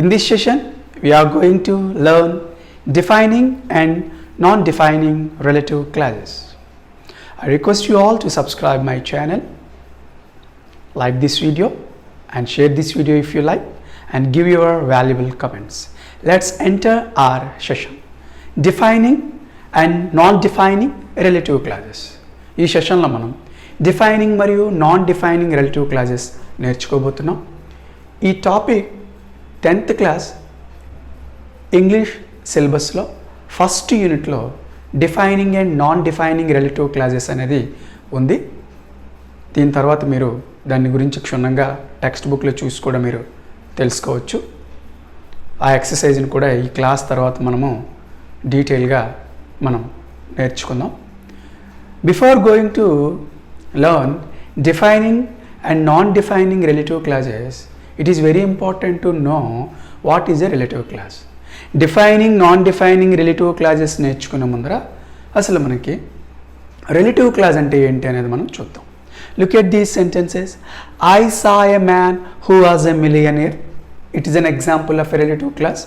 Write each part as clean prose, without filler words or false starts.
In this session, we are going to learn defining and non-defining relative clauses. I request you all to subscribe my channel, like this video and share this video if you like, and give your valuable comments. Let's enter our session. Defining and non-defining relative clauses. ఈ సెషన్లో మనం defining మరియు non defining relative clauses నేర్చుకోబోతున్నాం. ఈ topic 10th class English సిలబస్లో first యూనిట్లో defining and non defining relative clauses అనేది ఉంది. దీని తర్వాత మీరు దాని గురించి క్షుణ్ణంగా టెక్స్ట్ బుక్లో చూసి కూడా మీరు తెలుసుకోవచ్చు. ఆ ఎక్సర్సైజ్ని కూడా ఈ క్లాస్ తర్వాత మనము డీటెయిల్గా మనం నేర్చుకుందాం. Before going to learn defining and non-defining relative clauses, it is very important to know what is a relative clause. Defining non-defining relative clauses నేర్చుకునే ముందర అసలు మనకి relative clause అంటే ఏంటి అనేది మనం చూద్దాం. Look at these sentences. I saw a man who was a millionaire. It is an example of a relative clause.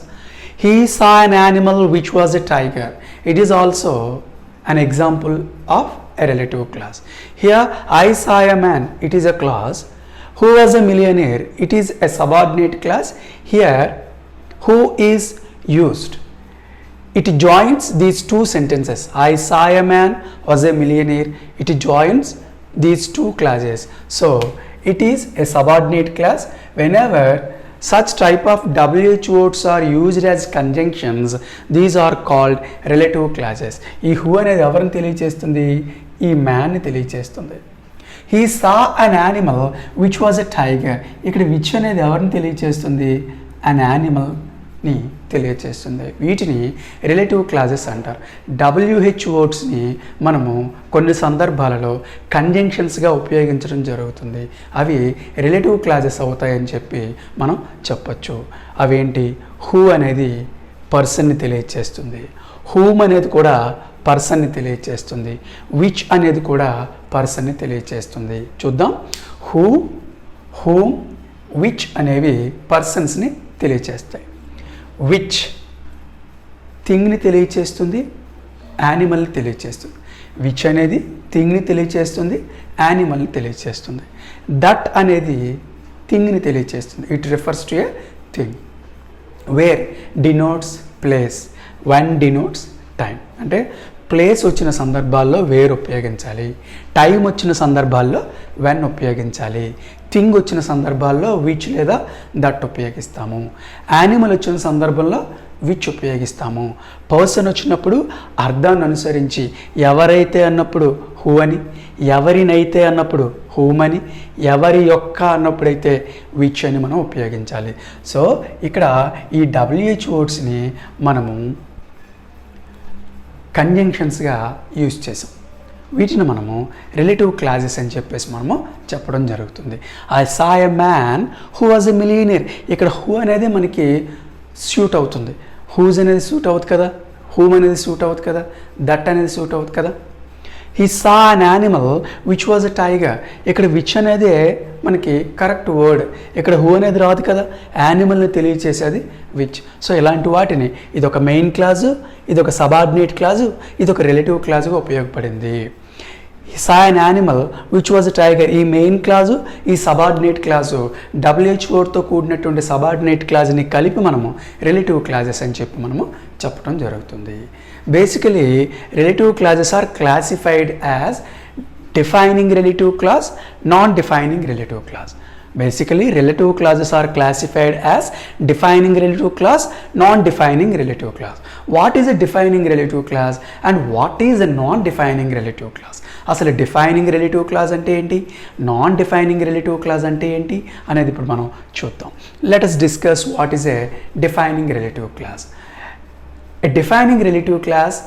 He saw an animal which was a tiger. It is also an example of a relative clause. Here I saw a man, it is a clause. Who was a millionaire, it is a subordinate clause. Here who is used, it joins these two sentences. I saw a man was a millionaire, it joins these two clauses. So it is a subordinate clause. Whenever such type of WH words are used as conjunctions, these are called relative clauses. ఈ who అనేది ఎవరిని తెలియచేస్తుంది? ఈ man ని తెలియచేస్తుంది. He saw an animal which was a tiger. ఇక్కడ which అనేది ఎవరిని తెలియచేస్తుంది? an animal ని తెలియచేస్తుంది. వీటిని రిలేటివ్ క్లాజెస్ అంటారు. WH వర్డ్స్ని మనము కొన్ని సందర్భాలలో కంజంక్షన్స్గా ఉపయోగించడం జరుగుతుంది. అవి రిలేటివ్ క్లాజెస్ అవుతాయని చెప్పి మనం చెప్పచ్చు. అవేంటి? హూ అనేది పర్సన్ని తెలియచేస్తుంది. హూమ్ అనేది కూడా పర్సన్ని తెలియచేస్తుంది. విచ్ అనేది కూడా పర్సన్ని తెలియచేస్తుంది. చూద్దాం. హూ, హూమ్, విచ్ అనేవి పర్సన్స్ని తెలియచేస్తాయి. విచ్ థింగ్ని తెలియచేస్తుంది, యానిమల్ని తెలియచేస్తుంది. విచ్ అనేది థింగ్ని తెలియచేస్తుంది, యానిమల్ని తెలియచేస్తుంది. దట్ అనేది థింగ్ని తెలియచేస్తుంది. It refers to a thing. Where denotes place, one denotes time. అంటే ప్లేస్ వచ్చిన సందర్భాల్లో వేర్ ఉపయోగించాలి, టైం వచ్చిన సందర్భాల్లో వెన్ ఉపయోగించాలి, థింగ్ వచ్చిన సందర్భాల్లో విచ్ లేదా దట్ ఉపయోగిస్తాము, యానిమల్ వచ్చిన సందర్భంలో విచ్ ఉపయోగిస్తాము, పర్సన్ వచ్చినప్పుడు అర్థాన్ని అనుసరించి ఎవరైతే అన్నప్పుడు హూ అని, ఎవరినైతే అన్నప్పుడు హూమ్ అని, ఎవరి యొక్క అన్నప్పుడైతే విచ్ అని మనం ఉపయోగించాలి. సో ఇక్కడ ఈ WH వర్డ్స్ని మనము కంజంక్షన్స్గా యూజ్ చేసాం. వీటిని మనము రిలేటివ్ క్లాజెస్ అని చెప్పేసి మనము చెప్పడం జరుగుతుంది. I saw a man who was a millionaire. ఇక్కడ హూ అనేది మనకి సూట్ అవుతుంది. హూజ్ అనేది సూట్ అవుతుంది కదా, హూమ్ అనేది సూట్ అవుతుంది కదా, దట్ అనేది సూట్ అవుతుంది కదా. He saw an animal which was a tiger. ఇక్కడ విచ్ అనేది మనకి కరెక్ట్ వర్డ్. ఇక్కడ హూ అనేది రాదు కదా, యానిమల్ని తెలియచేసేది విచ్. సో ఇలాంటి వాటిని ఇదొక మెయిన్ క్లాజు, ఇదొక సబార్డినేట్ క్లాజు, ఇదొక రిలేటివ్ క్లాజుగా ఉపయోగపడింది. Saw an animal which was a tiger, ఈ మెయిన్ క్లాజు, ఈ సబార్డినేట్ క్లాజు, WH వర్డ్తో కూడినటువంటి సబార్డినేట్ క్లాజ్ని కలిపి మనము రిలేటివ్ క్లాజెస్ అని చెప్పి మనము చెప్పడం జరుగుతుంది. Basically relative clauses are classified as defining relative clause, non-defining relative clause. Basically, relative clauses are classified as defining relative clause, non-defining relative clause. What is a defining relative clause and what is a non-defining relative clause? అసలు defining relative clause అంటే ఏంటి, non defining relative clause అంటే ఏంటి అనేది ఇప్పుడు మనం చూద్దాం. Let us discuss what is a defining relative clause. A defining relative clause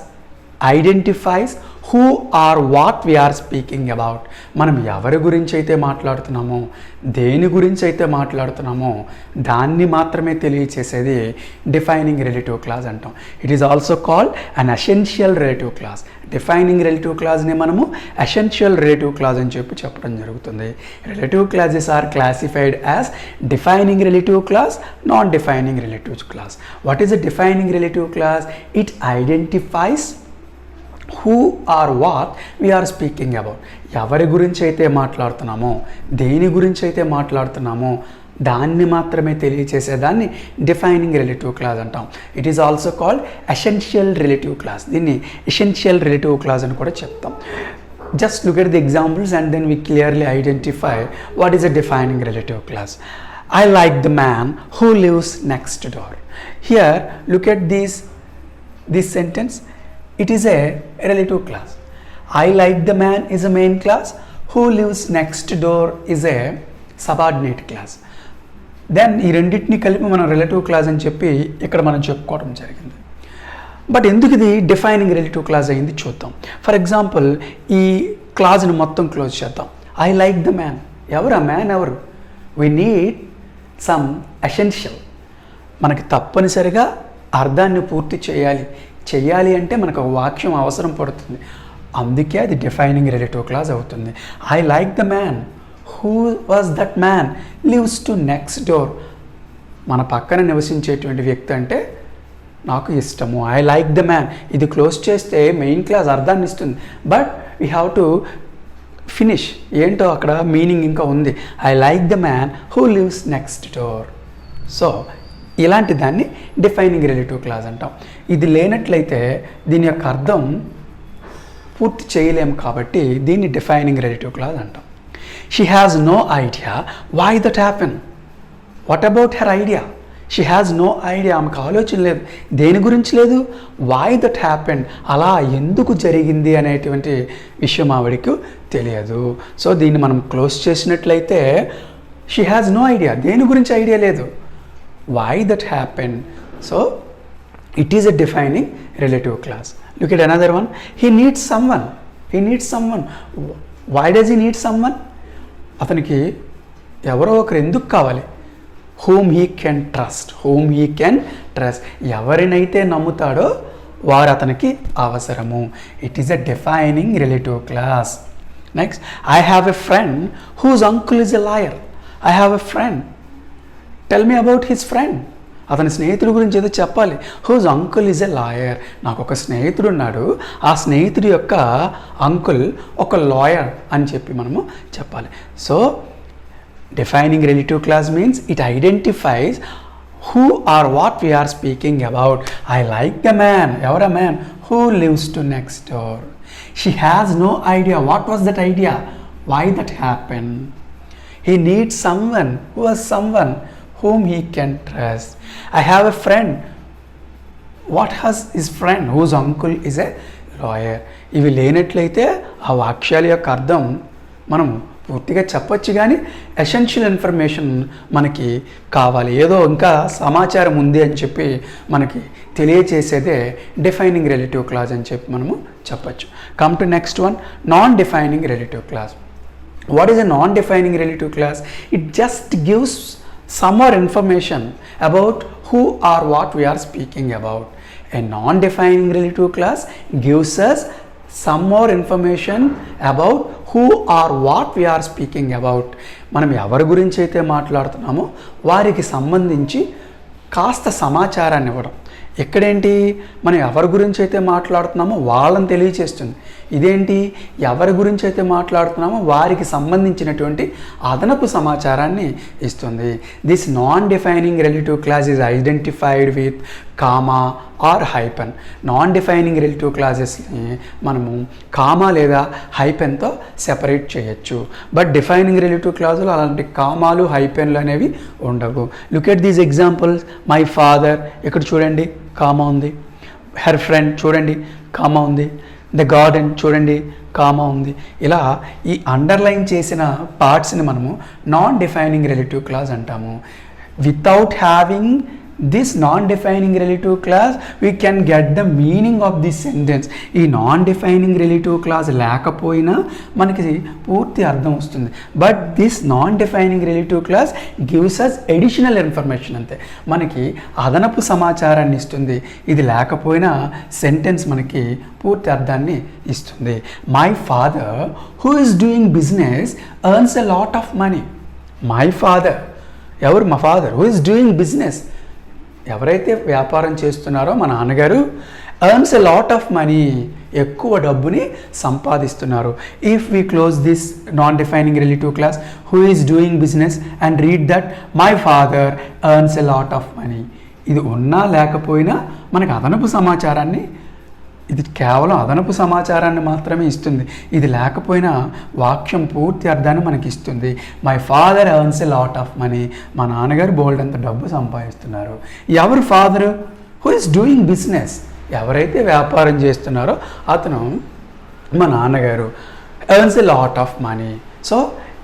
identifies who or what we're speaking about. మనం ఎవరి గురించి అయితే మాట్లాడుతున్నామో, దేని గురించి అయితే మాట్లాడుతున్నామో దాన్ని మాత్రమే తెలియచేసేది డిఫైనింగ్ రిలేటివ్ క్లాజ్ అంటాం. It is also called an essential relative clause. Defining relative క్లాజ్ని మనము ఎసెన్షియల్ రిలేటివ్ క్లాజ్ అని చెప్పడం జరుగుతుంది. Relative clauses are classified as defining relative clause, non defining relative clause. What is a defining relative clause? It identifies who or what we're speaking about. ఎవరి గురించి అయితే మాట్లాడుతున్నామో, దేని గురించి అయితే మాట్లాడుతున్నామో దాన్ని మాత్రమే తెలియచేసేదాన్ని డిఫైనింగ్ రిలేటివ్ క్లాజ్ అంటాం. It is also called essential relative clause. దీన్ని ఎసెన్షియల్ రిలేటివ్ క్లాజ్ అని కూడా చెప్తాం. Just look at the examples and then we clearly identify what is a defining relative clause. I like the man who lives next door. Here, look at this sentence. It is a relative clause. I like the man is a main clause. Who lives next door is a subordinate clause. Then ఈ రెండింటిని కలిపి మనం relative clause అని చెప్పి ఇక్కడ మనం చెప్పుకోవడం జరిగింది. బట్ ఎందుకు ఇది డిఫైనింగ్ రిలేటివ్ క్లాజ్ అయింది చూద్దాం. ఫర్ ఎగ్జాంపుల్ ఈ క్లాజ్ని మొత్తం క్లోజ్ చేద్దాం. I like the man. ఎవరు ఆ మ్యాన్? ఎవరు? We need some essential. మనకి తప్పనిసరిగా అర్థాన్ని పూర్తి చేయాలి అంటే మనకు ఒక వాక్యం అవసరం పడుతుంది. అందుకే అది డిఫైనింగ్ రిలేటివ్ క్లాజ్ అవుతుంది. I like the man. Who was that man? Lives to next door. మన పక్కన నివసించేటువంటి వ్యక్తి అంటే నాకు ఇష్టము. I like the man. ఇది క్లోజ్ చేస్తే మెయిన్ క్లాజ్ అర్థాన్ని ఇస్తుంది. But we have to finish. ఏంటో అక్కడ మీనింగ్ ఇంకా ఉంది. I like the man who lives next door. So ఇలాంటి దాన్ని డిఫైనింగ్ రిలేటివ్ క్లాజ్ అంటాం. ఇది లేనట్లయితే దీని యొక్క అర్థం పూర్తి చేయలేము కాబట్టి దీన్ని డిఫైనింగ్ రిలేటివ్ క్లాజ్ అంటాం. She has no idea why that happen. What about her idea? She has no idea. ఆమెకు ఆలోచన లేదు. దేని గురించి లేదు? వై దట్ హ్యాపెన్, అలా ఎందుకు జరిగింది అనేటువంటి విషయం ఆవిడకు తెలియదు. సో దీన్ని మనం క్లోజ్ చేసినట్లయితే షీ హ్యాస్ నో ఐడియా. దేని గురించి ఐడియా లేదు. Why that happen. So it is a defining relative clause. Look at another one. He needs someone. Why does he need someone? అతనికి ఎవరో ఒకరు ఎందుకు కావాలి? whom he can trust. ఎవరినైతే నమ్ముతాడో వారు అతనికి అవసరము. It is a defining relative clause. Next, I have a friend whose uncle is a lawyer. I have a friend. Tell me about his friend. అతని స్నేహితుడి గురించి ఏదో చెప్పాలి. Whose uncle is a lawyer. నాకు ఒక స్నేహితుడు ఉన్నాడు, ఆ స్నేహితుడి యొక్క అంకుల్ ఒక లాయర్ అని చెప్పి మనము చెప్పాలి. So defining relative clause means it identifies who or what we are speaking about. I like the man. Ever a man who lives to next door. She has no idea. What was that idea? Why that happened? He needs someone. Who is someone whom he can trust. I have a friend. What has his friend whose uncle is a lawyer. ఇవి లేనట్లయితే ఆ వాక్యాల యొక్క అర్థం మనం పూర్తిగా చెప్పొచ్చు, కానీ ఎసెన్షియల్ ఇన్ఫర్మేషన్ మనకి కావాలి. ఏదో ఇంకా సమాచారం ఉంది అని చెప్పి మనకి తెలియచేసేదే డిఫైనింగ్ రిలేటివ్ క్లాజ్ అని చెప్పి మనము చెప్పచ్చు. Come to next one, non defining relative clause. What is a non defining relative clause? It just gives some more information about who or what we are speaking about. A non-defining relative clause gives us some more information about who or what we are speaking about. మనం ఎవరి గురించి అయితే మాట్లాడుతున్నామో వారికి సంబంధించి కాస్త సమాచారాన్ని ఇవ్వడం. ఎక్కడేంటి, మనం ఎవరి గురించి అయితే మాట్లాడుతున్నామో వాళ్ళని తెలియచేస్తుంది. ఇదేంటి, ఎవరి గురించి అయితే మాట్లాడుతున్నామో వారికి సంబంధించినటువంటి అదనపు సమాచారాన్ని ఇస్తుంది. This non defining relative clause is identified with comma or hyphen. Non defining relative క్లాజెస్ని మనము కామా లేదా హైపెన్తో సెపరేట్ చేయొచ్చు. బట్ డిఫైనింగ్ రిలేటివ్ క్లాజులు అలాంటి కామాలు హైపెన్లు అనేవి ఉండవు. Look at these examples. My father, ఇక్కడ చూడండి కామా ఉంది. హెర్ ఫ్రెండ్ చూడండి కామా ఉంది. ద గార్డెన్ చూడండి కామా ఉంది. ఇలా ఈ అండర్లైన్ చేసిన పార్ట్స్ని మనము నాన్ డిఫైనింగ్ రిలేటివ్ క్లాజ్ అంటాము. Without having this non-defining relative clause we can get the meaning of this sentence. ఈ non-defining relative clause లేకపోయినా మనకి పూర్తి అర్థం వస్తుంది. But this non-defining relative clause gives us additional information. అంతే, మనకి అదనపు సమాచారాన్ని ఇస్తుంది. ఇది లేకపోయినా సెంటెన్స్ మనకి పూర్తి అర్థాన్ని ఇస్తుంది. My father who is doing business earns a lot of money. My father, ఎవరు? మా father. Who is doing business, ఎవరైతే వ్యాపారం చేస్తున్నారో మా నాన్నగారు, earns a lot of money, ఎక్కువ డబ్బుని సంపాదిస్తున్నారు. If we close this non defining relative class who is doing business and read that my father earns a lot of money, ఇది ఉన్నా లేకపోయినా మనకు అదనపు సమాచారాన్ని, ఇది కేవలం అదనపు సమాచారాన్ని మాత్రమే ఇస్తుంది. ఇది లేకపోయినా వాక్యం పూర్తి అర్థాన్ని మనకి ఇస్తుంది. My father earns a lot of money, మా నాన్నగారు బోల్డ్ అంత డబ్బు సంపాదిస్తున్నారు. ఎవరు father? Who is doing business, ఎవరైతే వ్యాపారం చేస్తున్నారో అతను మా నాన్నగారు. Earns a lot of money. So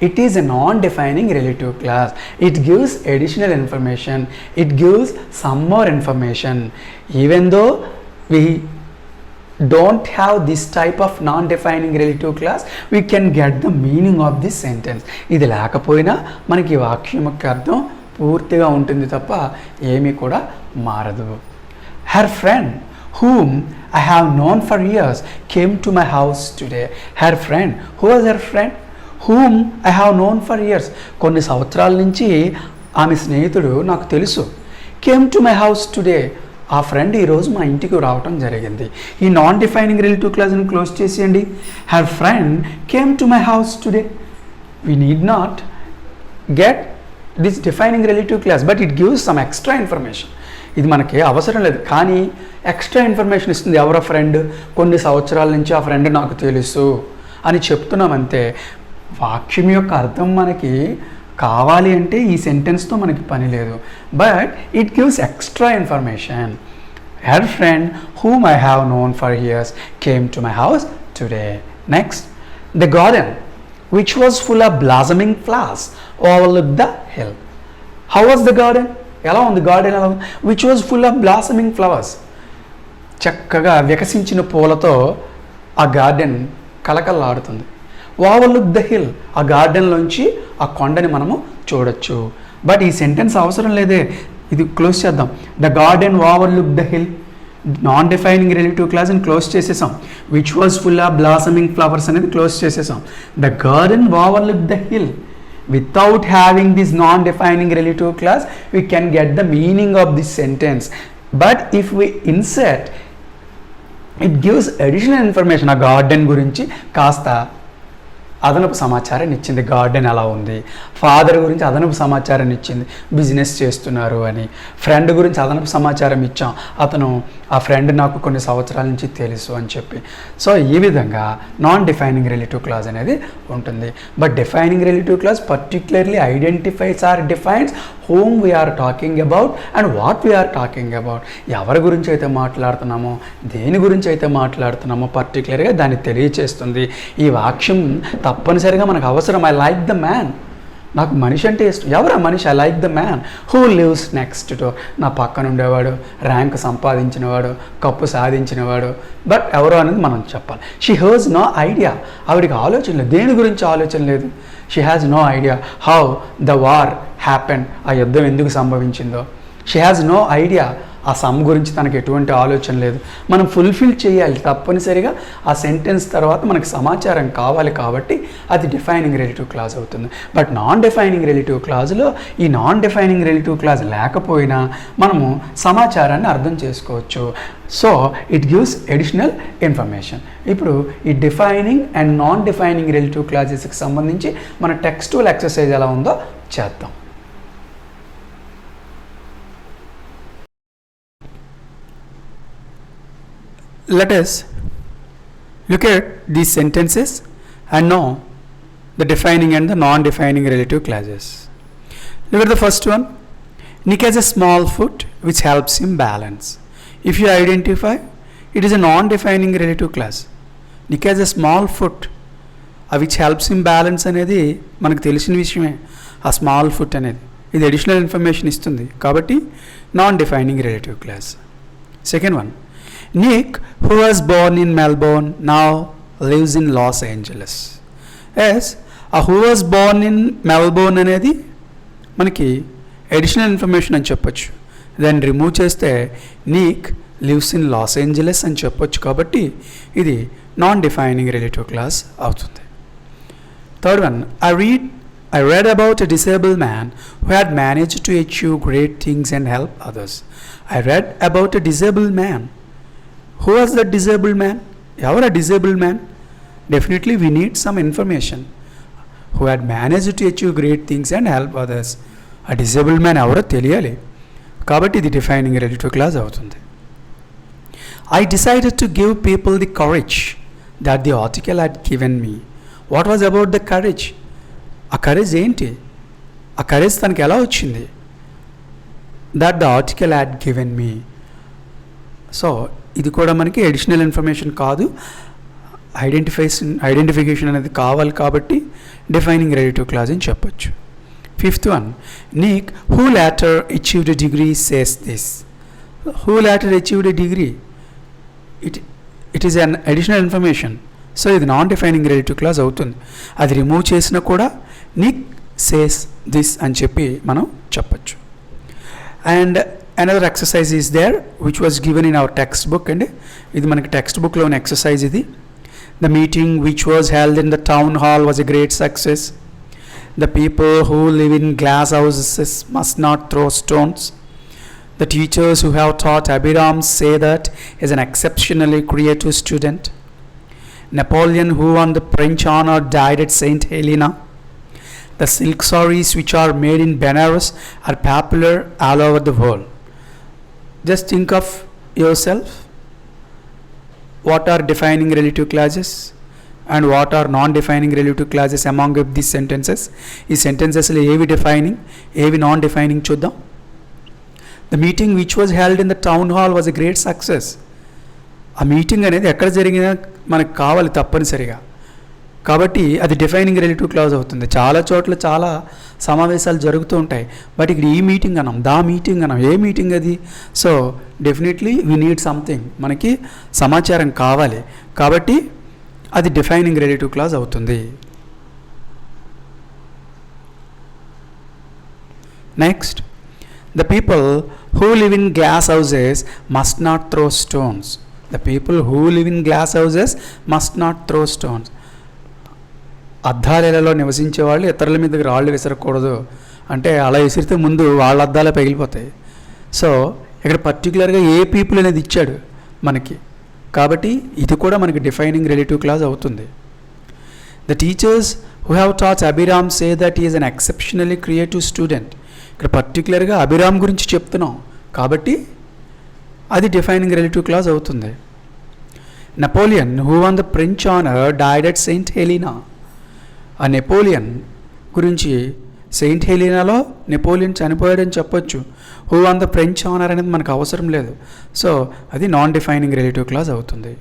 it is a non-defining relative clause. It gives additional information. It gives some more information. Even though we don't have this type of non-defining relative clause, we can get the meaning of this sentence. ఇది లేకపోయినా మనకి వాక్యం యొక్క అర్థం పూర్తిగా ఉంటుంది తప్ప ఏమీ కూడా మారదు. Her friend whom I have known for years came to my house today. Her friend, who was her friend? Whom I have known for years. కొన్ని సంవత్సరాల నుంచి ఆమె స్నేహితుడు నాకు తెలుసు. Came to my house today. ఆ ఫ్రెండ్ ఈరోజు మా ఇంటికి రావటం జరిగింది. ఈ నాన్ డిఫైనింగ్ రిలేటివ్ క్లాస్ని క్లోజ్ చేసేయండి. Her friend came to my house today. We need not get this defining relative class, but it gives some extra information. ఇది మనకి అవసరం లేదు, కానీ ఎక్స్ట్రా ఇన్ఫర్మేషన్ ఇస్తుంది. ఎవరో ఫ్రెండ్, కొన్ని సంవత్సరాల నుంచి ఆ ఫ్రెండ్ నాకు తెలుసు అని చెప్తున్నామంతే. వాక్యం యొక్క అర్థం మనకి కావాలి అంటే ఈ సెంటెన్స్తో మనకి పని లేదు. But it gives extra information. Her friend whom I have known for years came to my house today. Next, the garden which was full of blossoming flowers overlook the hill. How was the garden? ఎలా ఉంది garden? ఎలా ఉంది? Which was full of blossoming flowers. చక్కగా వికసించిన పూలతో ఆ garden కలకల్లాడుతుంది. Overlook the hill, ఆ గార్డెన్లోంచి ఆ కొండని మనము చూడొచ్చు. బట్ ఈ సెంటెన్స్ అవసరం లేదే, ఇది క్లోజ్ చేద్దాం. The garden overlook the hill, non defining relative క్లాస్ని క్లోజ్ చేసేసాం. Which was full of blossoming flowers అనేది క్లోజ్ చేసేసాం. The garden overlook the hill. Without having this non-defining relative clause, we can get the meaning of this sentence. But if we insert, it gives additional information. ఆ garden గురించి కాస్త అదనపు సమాచారాన్ని ఇచ్చింది. Garden ఎలా ఉంది. ఫాదర్ గురించి అదనపు సమాచారాన్ని ఇచ్చింది, బిజినెస్ చేస్తున్నారు అని. ఫ్రెండ్ గురించి అదనపు సమాచారం ఇచ్చాం, అతను ఆ ఫ్రెండ్ నాకు కొన్ని సంవత్సరాల నుంచి తెలుసు అని చెప్పి. సో ఈ విధంగా నాన్ డిఫైనింగ్ రిలేటివ్ క్లాజ్ అనేది ఉంటుంది. But defining relative clause particularly identifies or defines whom we are talking about and what we are talking about. ఎవరి గురించి అయితే మాట్లాడుతున్నామో, దేని గురించి అయితే మాట్లాడుతున్నామో పర్టికులర్గా దాన్ని తెలియచేస్తుంది. ఈ వాక్యం తప్పనిసరిగా మనకు అవసరం. ఐ లైక్ ద మ్యాన్, నాకు మనిషి అంటే ఇష్టం. ఎవరా మనిషి? I like the man who lives next door. నా పక్కన ఉండేవాడు, ర్యాంక్ సంపాదించినవాడు, కప్పు సాధించినవాడు. బట్ ఎవరో అనేది మనం చెప్పాలి. షీ హ్యాస్ నో ఐడియా, ఆవిడికి ఆలోచన లేదు, దేని గురించి ఆలోచన లేదు. She has no idea how the war happen, ఆ యుద్ధం ఎందుకు సంభవించిందో. షీ హ్యాస్ నో ఐడియా, ఆ సమ్ గురించి తనకు ఎటువంటి ఆలోచన లేదు. మనం ఫుల్ఫిల్ చేయాలి తప్పనిసరిగా. ఆ సెంటెన్స్ తర్వాత మనకు సమాచారం కావాలి కాబట్టి అది డిఫైనింగ్ రిలేటివ్ క్లాజ్ అవుతుంది. బట్ నాన్ డిఫైనింగ్ రిలేటివ్ క్లాజ్లో ఈ నాన్ డిఫైనింగ్ రిలేటివ్ క్లాజ్ లేకపోయినా మనము సమాచారాన్ని అర్థం చేసుకోవచ్చు. So it gives additional information. ఇప్పుడు ఈ defining and non defining relative క్లాజెస్కి సంబంధించి మన టెక్స్టువల్ ఎక్సర్సైజ్ ఎలా ఉందో చేద్దాం. Let us look at these sentences and know the defining and the non-defining relative clauses. Look at the first one. Nick has a small foot which helps him balance. If you identify, it is a non-defining relative clause. Nick has a small foot which helps him balance అనేది మనకు తెలిసిన విషయమే. ఆ small foot అనేది ఇది additional information ఇస్తుంది కాబట్టి non defining relative clause. Second one, Nick who was born in Melbourne now lives in Los Angeles. Yes, ఆ who was born in Melbourne అనేది మనకి అడిషనల్ ఇన్ఫర్మేషన్ అని చెప్పొచ్చు. దాన్ని రిమూవ్ చేస్తే Nick lives in Los Angeles అని చెప్పొచ్చు కాబట్టి ఇది నాన్ డిఫైనింగ్ రిలేటివ్ క్లాస్ అవుతుంది. Third one, I read about a disabled man who had managed to achieve great things and help others. I read about a disabled man. Who was that disabled man? Ever a disabled man? Definitely we need some information. Who had managed to achieve great things and help others. A disabled man ఎవరో తెలియాలి కాబట్టి ఇది defining relative clause అవుతుంది. I decided to give people the courage that the article had given me. What was about the courage? ఆ courage ఏంటి? ఆ courage తనకి ఎలా వచ్చింది? That the article had given me. So ఇది కూడా మనకి అడిషనల్ ఇన్ఫర్మేషన్ కాదు, ఐడెంటిఫికేషన్ అనేది కావాలి కాబట్టి డిఫైనింగ్ రిలేటివ్ క్లాస్ అని చెప్పొచ్చు. Fifth one, Nick who later achieved a degree says this. Who later achieved a degree, it is an additional information. So ఇది నాన్ డిఫైనింగ్ రిలేటివ్ క్లాస్ అవుతుంది. అది remove చేసినా కూడా నిక్ సేస్ దిస్ అని చెప్పి మనం చెప్పచ్చు. And another exercise is there which was given in our textbook. And ఇది మనకి టెక్స్ట్ బుక్లోని ఎక్సర్సైజ్ ఇది. The meeting which was held in the town hall was a great success. The people who live in glass houses must not throw stones. The teachers who have taught Abhiram say that he is an exceptionally creative student. Napoleon, who won the French honor, died at St. Helena. The silk sarees which are made in Benares are popular all over the world. Just think of yourself. What are defining relative clauses and what are non-defining relative clauses among these sentences? These sentences lo evi defining, evi non-defining chuddam. The meeting which was held in the town hall was a great success. ఆ meeting అనేది ఎక్కడ జరిగినా మనకు కావాలి తప్పనిసరిగా కాబట్టి అది defining relative clause అవుతుంది. చాలా చోట్ల చాలా సమావేశాలు జరుగుతూ ఉంటాయి, బట్ ఇక్కడ ఈ మీటింగ్ అన్నాం, దా మీటింగ్ అన్నాం, ఏ మీటింగ్ అది? So definitely we need something, మనకి సమాచారం కావాలి కాబట్టి అది డిఫైనింగ్ రిలేటివ్ క్లాజ్ అవుతుంది. Next, the people who live in glass houses must not throw stones. The people who live in glass houses must not throw stones. అద్దాలలో నివసించే వాళ్ళు ఇతరుల మీదకి రాళ్ళు విసరకూడదు అంటే అలా విసిరితే ముందు వాళ్ళ అద్దాలే పగిలిపోతాయి. సో ఇక్కడ పర్టికులర్గా ఏ పీపుల్ అనేది ఇచ్చాడు మనకి కాబట్టి ఇది కూడా మనకి డిఫైనింగ్ రిలేటివ్ క్లాజ్ అవుతుంది. The teachers who have taught Abhiram say that he is an exceptionally creative student. ఇక్కడ పర్టికులర్గా అభిరామ్ గురించి చెప్తున్నాం కాబట్టి అది డిఫైనింగ్ రిలేటివ్ క్లాజ్ అవుతుంది. Napoleon who one the French honour died at Saint Helena. ఆ నెపోలియన్ గురించి సెయింట్ హెలీనాలో నెపోలియన్ చనిపోయాడని చెప్పొచ్చు. Who one the French honour అనేది మనకు అవసరం లేదు, సో అది నాన్ డిఫైనింగ్ రిలేటివ్ క్లాజ్ అవుతుంది.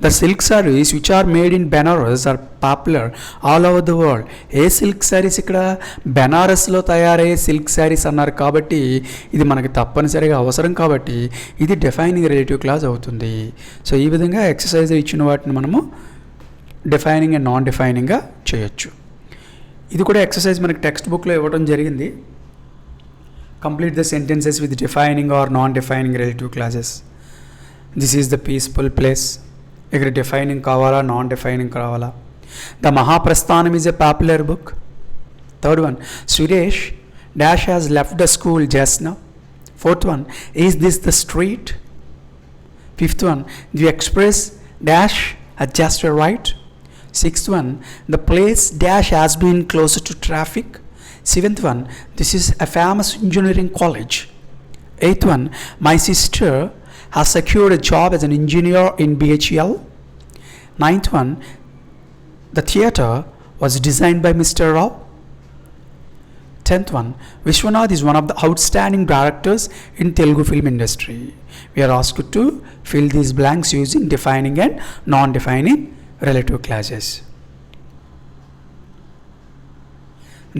The silk sarees which are made in Benares are popular all over the world. A silk saris ఇక్కడ బెనారస్లో తయారయ్యే సిల్క్ శారీస్ అన్నారు కాబట్టి ఇది మనకి తప్పనిసరిగా అవసరం కాబట్టి ఇది డిఫైనింగ్ రిలేటివ్ క్లాజ్ అవుతుంది. సో ఈ విధంగా ఎక్సర్సైజ్ ఇచ్చిన వాటిని మనము డిఫైనింగ్ అండ్ నాన్ డిఫైనింగ్గా చేయొచ్చు. ఇది కూడా ఎక్సర్సైజ్ మనకి టెక్స్ట్ బుక్లో ఇవ్వడం జరిగింది. Complete the sentences with defining or non defining relative clauses. This is the peaceful place. ఇక్కడ డిఫైనింగ్ కావాలా నాన్ డిఫైనింగ్ కావాలా? The Mahaprasthanam is a popular book. Third one, Suresh dash has left the school just now. Fourth one, is this the street? Fifth one, the express dash has just arrived. Sixth one, the place dash has been closer to traffic. Seventh one, this is a famous engineering college. Eighth one, my sister has secured a job as an engineer in BHEL. Ninth one, the theatre was designed by Mr. Rao. 10th one, Vishwanath is one of the outstanding directors in Telugu film industry. We are asked to fill these blanks using defining and non-defining relative clauses.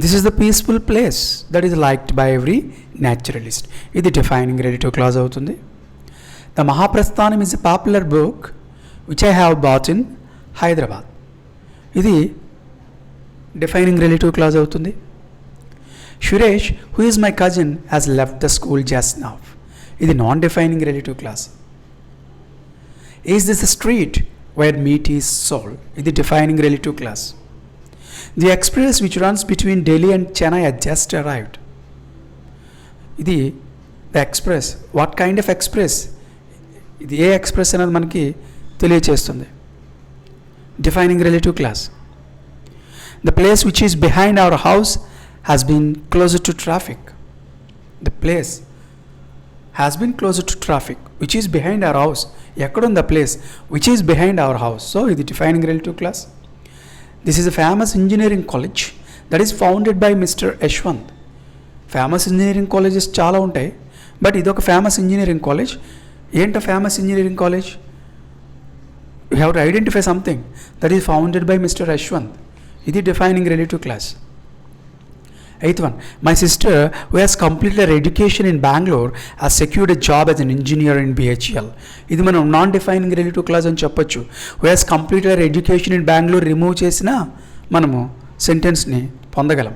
This is the peaceful place that is liked by every naturalist. ఇది defining relative clause అవుతుంది. The Mahaprasthanam is a popular book which I have bought in Hyderabad. ఇది defining relative clause అవుతుంది. Suresh, who is my cousin, has left the school just now. ఇది non defining relative clause. Is this a street where meat is sold? ఇది defining relative clause. The express which runs between Delhi and Chennai has just arrived. ఇది the express. What kind of express? ఇది ఏ express అనేది మనకి తెలియచేస్తుంది. Defining relative clause. The place which is behind our house has been closer to traffic. The place has been closer to traffic which is behind our house. ఎక్కడుంది the place which is behind our house? So ఇది defining relative clause. This is a famous engineering college that is founded by Mr. Yashwant. Famous engineering colleges చాలా ఉంటాయి, but ఇది ఒక famous engineering college. ఏంటో famous engineering college? You have to identify something that is founded by mister Yashwant. ఇది defining relative clause. 8th one, my sister who has completed her education in Bangalore has secured a job as an engineer in BHEL. ఇది మనం non defining relative clause అని చెప్పొచ్చు. who has completed her education in Bangalore remove చేసినా మనము సెంటెన్స్ని పొందగలం.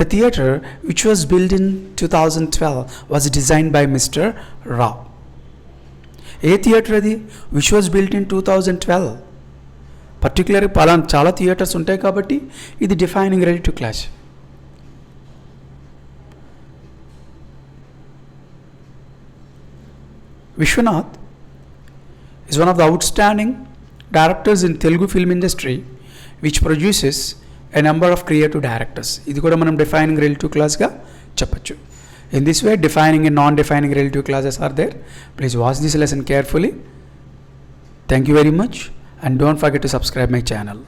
The theatre which was built in 2012 was designed by Mr. Rao. A theatre అది? which was built in 2012. Particular పలానా చాలా థియేటర్స్ ఉంటాయి కాబట్టి ఇది defining relative class. Vishwanath is one of the outstanding directors in Telugu film industry which produces a number of creative directors. ఇది కూడా మనం defining relative క్లాస్గా చెప్పచ్చు. In this way, defining and non-defining relative clauses are there. Please watch this lesson carefully. Thank you very much and don't forget to subscribe my channel.